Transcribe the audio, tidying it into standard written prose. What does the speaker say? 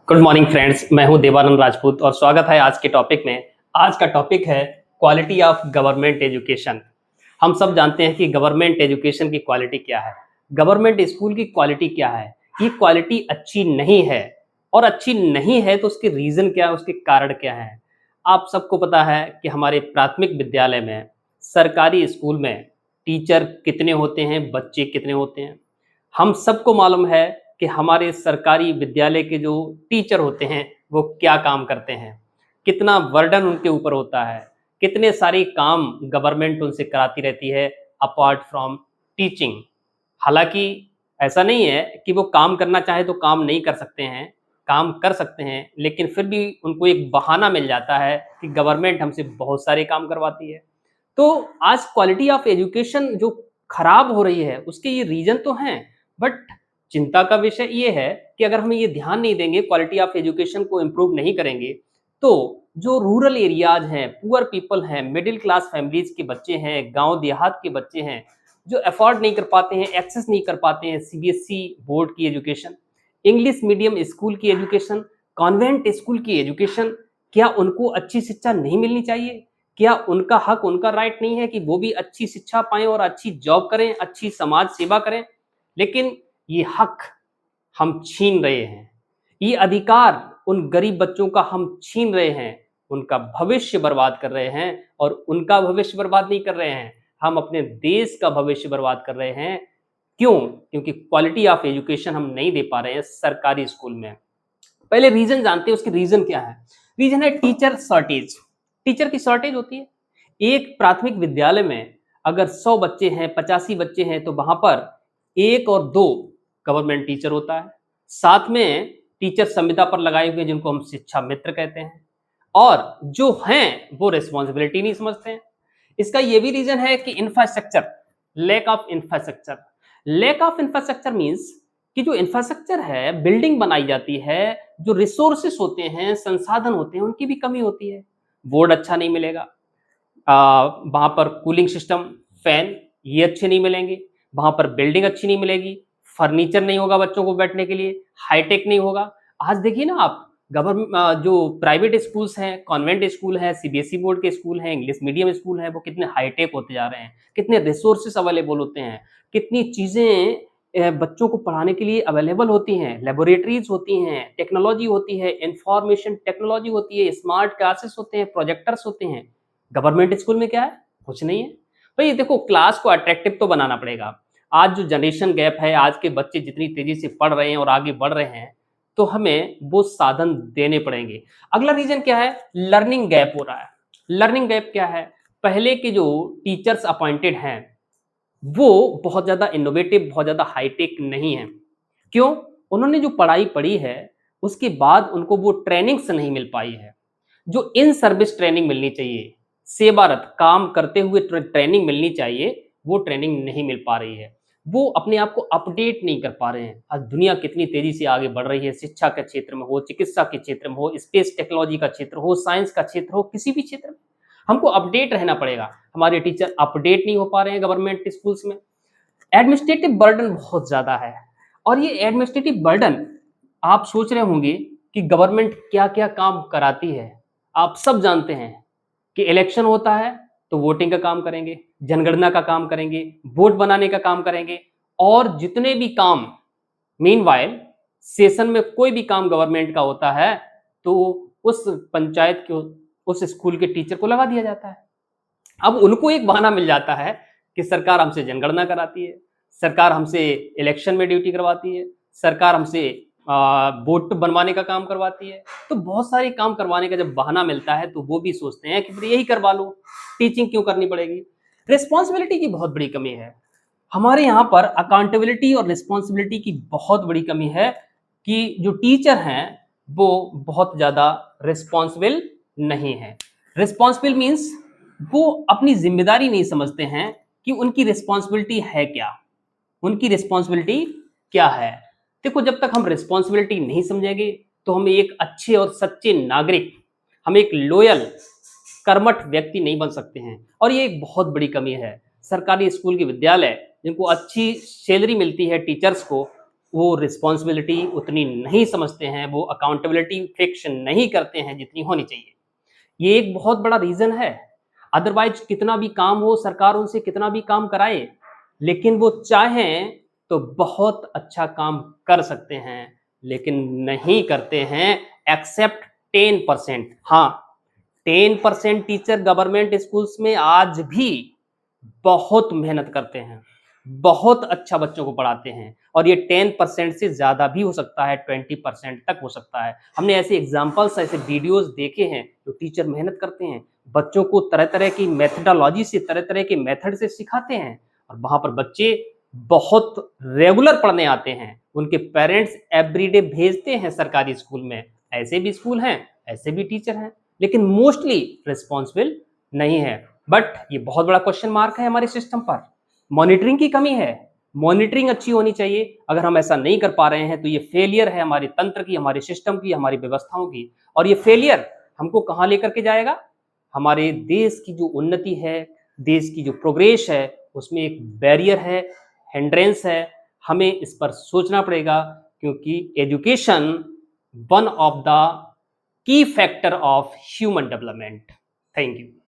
Good morning friends, मैं हूं देवानंद राजपूत और स्वागत है आज के टॉपिक में। आज का टॉपिक है क्वालिटी ऑफ गवर्नमेंट एजुकेशन। हम सब जानते हैं कि गवर्नमेंट एजुकेशन की क्वालिटी क्या है, गवर्नमेंट स्कूल की क्वालिटी क्या है। ये क्वालिटी अच्छी नहीं है और अच्छी नहीं है तो उसके रीज़न क्या है, उसके कारण क्या है। आप सबको पता है कि हमारे प्राथमिक विद्यालय में, सरकारी स्कूल में टीचर कितने होते हैं, बच्चे कितने होते हैं। हम सबको मालूम है कि हमारे सरकारी विद्यालय के जो टीचर होते हैं वो क्या काम करते हैं, कितना बर्डन उनके ऊपर होता है, कितने सारे काम गवर्नमेंट उनसे कराती रहती है अपार्ट फ्रॉम टीचिंग। हालांकि ऐसा नहीं है कि वो काम करना चाहे तो काम नहीं कर सकते हैं, काम कर सकते हैं, लेकिन फिर भी उनको एक बहाना मिल जाता है कि गवर्नमेंट हमसे बहुत सारे काम करवाती है। तो आज क्वालिटी ऑफ एजुकेशन जो खराब हो रही है उसके ये रीजन तो हैं, बट चिंता का विषय ये है कि अगर हम ये ध्यान नहीं देंगे, क्वालिटी ऑफ एजुकेशन को इम्प्रूव नहीं करेंगे, तो जो रूरल एरियाज हैं, पुअर पीपल हैं, मिडिल क्लास फैमिलीज के बच्चे हैं, गांव देहात के बच्चे हैं, जो अफोर्ड नहीं कर पाते हैं, एक्सेस नहीं कर पाते हैं सीबीएसई बोर्ड की एजुकेशन, इंग्लिश मीडियम स्कूल की एजुकेशन, कॉन्वेंट स्कूल की एजुकेशन, क्या उनको अच्छी शिक्षा नहीं मिलनी चाहिए? क्या उनका हक, उनका राइट नहीं है कि वो भी अच्छी शिक्षा पाएं और अच्छी जॉब करें, अच्छी समाज सेवा करें? लेकिन ये हक हम छीन रहे हैं, ये अधिकार उन गरीब बच्चों का हम छीन रहे हैं, उनका भविष्य बर्बाद कर रहे हैं। और उनका भविष्य बर्बाद नहीं कर रहे हैं, हम अपने देश का भविष्य बर्बाद कर रहे हैं। क्यों? क्योंकि क्वालिटी ऑफ एजुकेशन हम नहीं दे पा रहे हैं सरकारी स्कूल में। पहले रीजन जानते हैं, उसकी रीजन क्या है। रीजन है टीचर शॉर्टेज। टीचर की शॉर्टेज होती है। एक प्राथमिक विद्यालय में अगर 100 बच्चे हैं, 85 बच्चे हैं, तो वहां पर 1 और 2 गवर्नमेंट टीचर होता है। साथ में टीचर संविदा पर लगाए हुए जिनको हम शिक्षा मित्र कहते हैं, और जो हैं वो रिस्पॉन्सिबिलिटी नहीं समझते हैं। इसका ये भी रीजन है कि infrastructure, lack of infrastructure. Lack of infrastructure means कि जो इंफ्रास्ट्रक्चर है, बिल्डिंग बनाई जाती है, जो रिसोर्सेस होते हैं, संसाधन होते हैं, उनकी भी कमी होती है। बोर्ड अच्छा नहीं मिलेगा, वहाँ पर कूलिंग सिस्टम, फैन ये अच्छे नहीं मिलेंगे, वहाँ पर बिल्डिंग अच्छी नहीं मिलेगी, फर्नीचर नहीं होगा बच्चों को बैठने के लिए, हाईटेक नहीं होगा। आज देखिए ना आप, गवर्नमेंट जो प्राइवेट स्कूल्स हैं, कॉन्वेंट स्कूल हैं, सीबीएसई बोर्ड के स्कूल हैं, इंग्लिश मीडियम स्कूल हैं, वो कितने हाईटेक होते जा रहे हैं, कितने रिसोर्सेस अवेलेबल होते हैं, कितनी चीज़ें बच्चों को पढ़ाने के लिए अवेलेबल होती हैं, लेबोरेटरीज होती हैं, टेक्नोलॉजी होती है, इंफॉर्मेशन टेक्नोलॉजी होती है, स्मार्ट क्लासेस होते हैं, प्रोजेक्टर्स होते हैं। गवर्नमेंट स्कूल में क्या है? कुछ नहीं है। भाई देखो, क्लास को अट्रैक्टिव तो बनाना पड़ेगा। आज जो जनरेशन गैप है, आज के बच्चे जितनी तेजी से पढ़ रहे हैं और आगे बढ़ रहे हैं, तो हमें वो साधन देने पड़ेंगे। अगला रीजन क्या है? लर्निंग गैप हो रहा है। लर्निंग गैप क्या है? पहले के जो टीचर्स अपॉइंटेड हैं वो बहुत ज़्यादा इनोवेटिव, बहुत ज़्यादा हाईटेक नहीं है। क्यों? उन्होंने जो पढ़ाई पढ़ी है उसके बाद उनको वो ट्रेनिंग्स नहीं मिल पाई है, जो इन सर्विस ट्रेनिंग मिलनी चाहिए, सेवारत काम करते हुए ट्रेनिंग मिलनी चाहिए, वो ट्रेनिंग नहीं मिल पा रही है। वो अपने आप को अपडेट नहीं कर पा रहे हैं। आज दुनिया कितनी तेजी से आगे बढ़ रही है, शिक्षा के क्षेत्र में हो, चिकित्सा के क्षेत्र में हो, स्पेस टेक्नोलॉजी का क्षेत्र हो, साइंस का क्षेत्र हो, किसी भी क्षेत्र में हमको अपडेट रहना पड़ेगा। हमारे टीचर अपडेट नहीं हो पा रहे हैं गवर्नमेंट स्कूल्स में। एडमिनिस्ट्रेटिव बर्डन बहुत ज़्यादा है, और ये एडमिनिस्ट्रेटिव बर्डन, आप सोच रहे होंगे कि गवर्नमेंट क्या-क्या काम कराती है। आप सब जानते हैं कि इलेक्शन होता है तो वोटिंग का काम करेंगे, जनगणना का काम करेंगे, वोट बनाने का काम करेंगे, और जितने भी काम मीनवाइल सेशन में कोई भी काम गवर्नमेंट का होता है तो उस पंचायत को, उस स्कूल के टीचर को लगा दिया जाता है। अब उनको एक बहाना मिल जाता है कि सरकार हमसे जनगणना कराती है, सरकार हमसे इलेक्शन में ड्यूटी करवाती है, सरकार हमसे वोट बनवाने का काम करवाती है। तो बहुत सारे काम करवाने का जब बहाना मिलता है तो वो भी सोचते हैं कि फिर यही करवा लो, टीचिंग क्यों करनी पड़ेगी। रिस्पॉन्सिबिलिटी की बहुत बड़ी कमी है हमारे यहाँ पर। अकाउंटेबिलिटी और रिस्पॉन्सिबिलिटी की बहुत बड़ी कमी है कि जो टीचर हैं वो बहुत ज़्यादा रिस्पॉन्सिबल नहीं है। रिस्पॉन्सिबल मीन्स वो अपनी जिम्मेदारी नहीं समझते हैं कि उनकी रिस्पॉन्सिबिलिटी है क्या, उनकी रिस्पॉन्सिबिलिटी क्या है। देखो, जब तक हम रिस्पॉन्सिबिलिटी नहीं समझेंगे तो हम एक अच्छे और सच्चे नागरिक, हम एक लॉयल कर्मठ व्यक्ति नहीं बन सकते हैं। और ये एक बहुत बड़ी कमी है। सरकारी स्कूल के विद्यालय जिनको अच्छी सैलरी मिलती है टीचर्स को, वो रिस्पॉन्सिबिलिटी उतनी नहीं समझते हैं, वो अकाउंटेबिलिटी फिक्स नहीं करते हैं जितनी होनी चाहिए। ये एक बहुत बड़ा रीज़न है। अदरवाइज़ कितना भी काम हो, सरकार उनसे कितना भी काम कराए, लेकिन वो चाहें तो बहुत अच्छा काम कर सकते हैं, लेकिन नहीं करते हैं एक्सेप्ट 10%। हाँ, 10% टीचर गवर्नमेंट स्कूल्स में आज भी बहुत मेहनत करते हैं, बहुत अच्छा बच्चों को पढ़ाते हैं और ये 10% से ज़्यादा भी हो सकता है, 20% तक हो सकता है। हमने ऐसे एग्ज़ाम्पल्स, ऐसे वीडियोज़ देखे हैं, जो टीचर मेहनत करते हैं, बच्चों को तरह-तरह की मेथोडोलॉजी से, तरह-तरह के मेथड से सिखाते हैं और वहाँ पर बच्चे बहुत रेगुलर पढ़ने आते हैं। उनके पेरेंट्स एवरीडे भेजते हैं सरकारी स्कूल में। ऐसे भी स्कूल हैं, ऐसे भी टीचर हैं, लेकिन मोस्टली रिस्पॉन्सिबल नहीं है। बट ये बहुत बड़ा क्वेश्चन मार्क है हमारे सिस्टम पर। मॉनिटरिंग की कमी है, मॉनिटरिंग अच्छी होनी चाहिए। अगर हम ऐसा नहीं कर पा रहे हैं तो ये फेलियर है हमारे तंत्र की, हमारे सिस्टम की, हमारी व्यवस्थाओं की। और ये फेलियर हमको कहाँ लेकर के जाएगा? हमारे देश की जो उन्नति है, देश की जो प्रोग्रेस है, उसमें एक बैरियर है, हिंड्रेंस है। हमें इस पर सोचना पड़ेगा, क्योंकि education one of the key factor of human development. Thank you.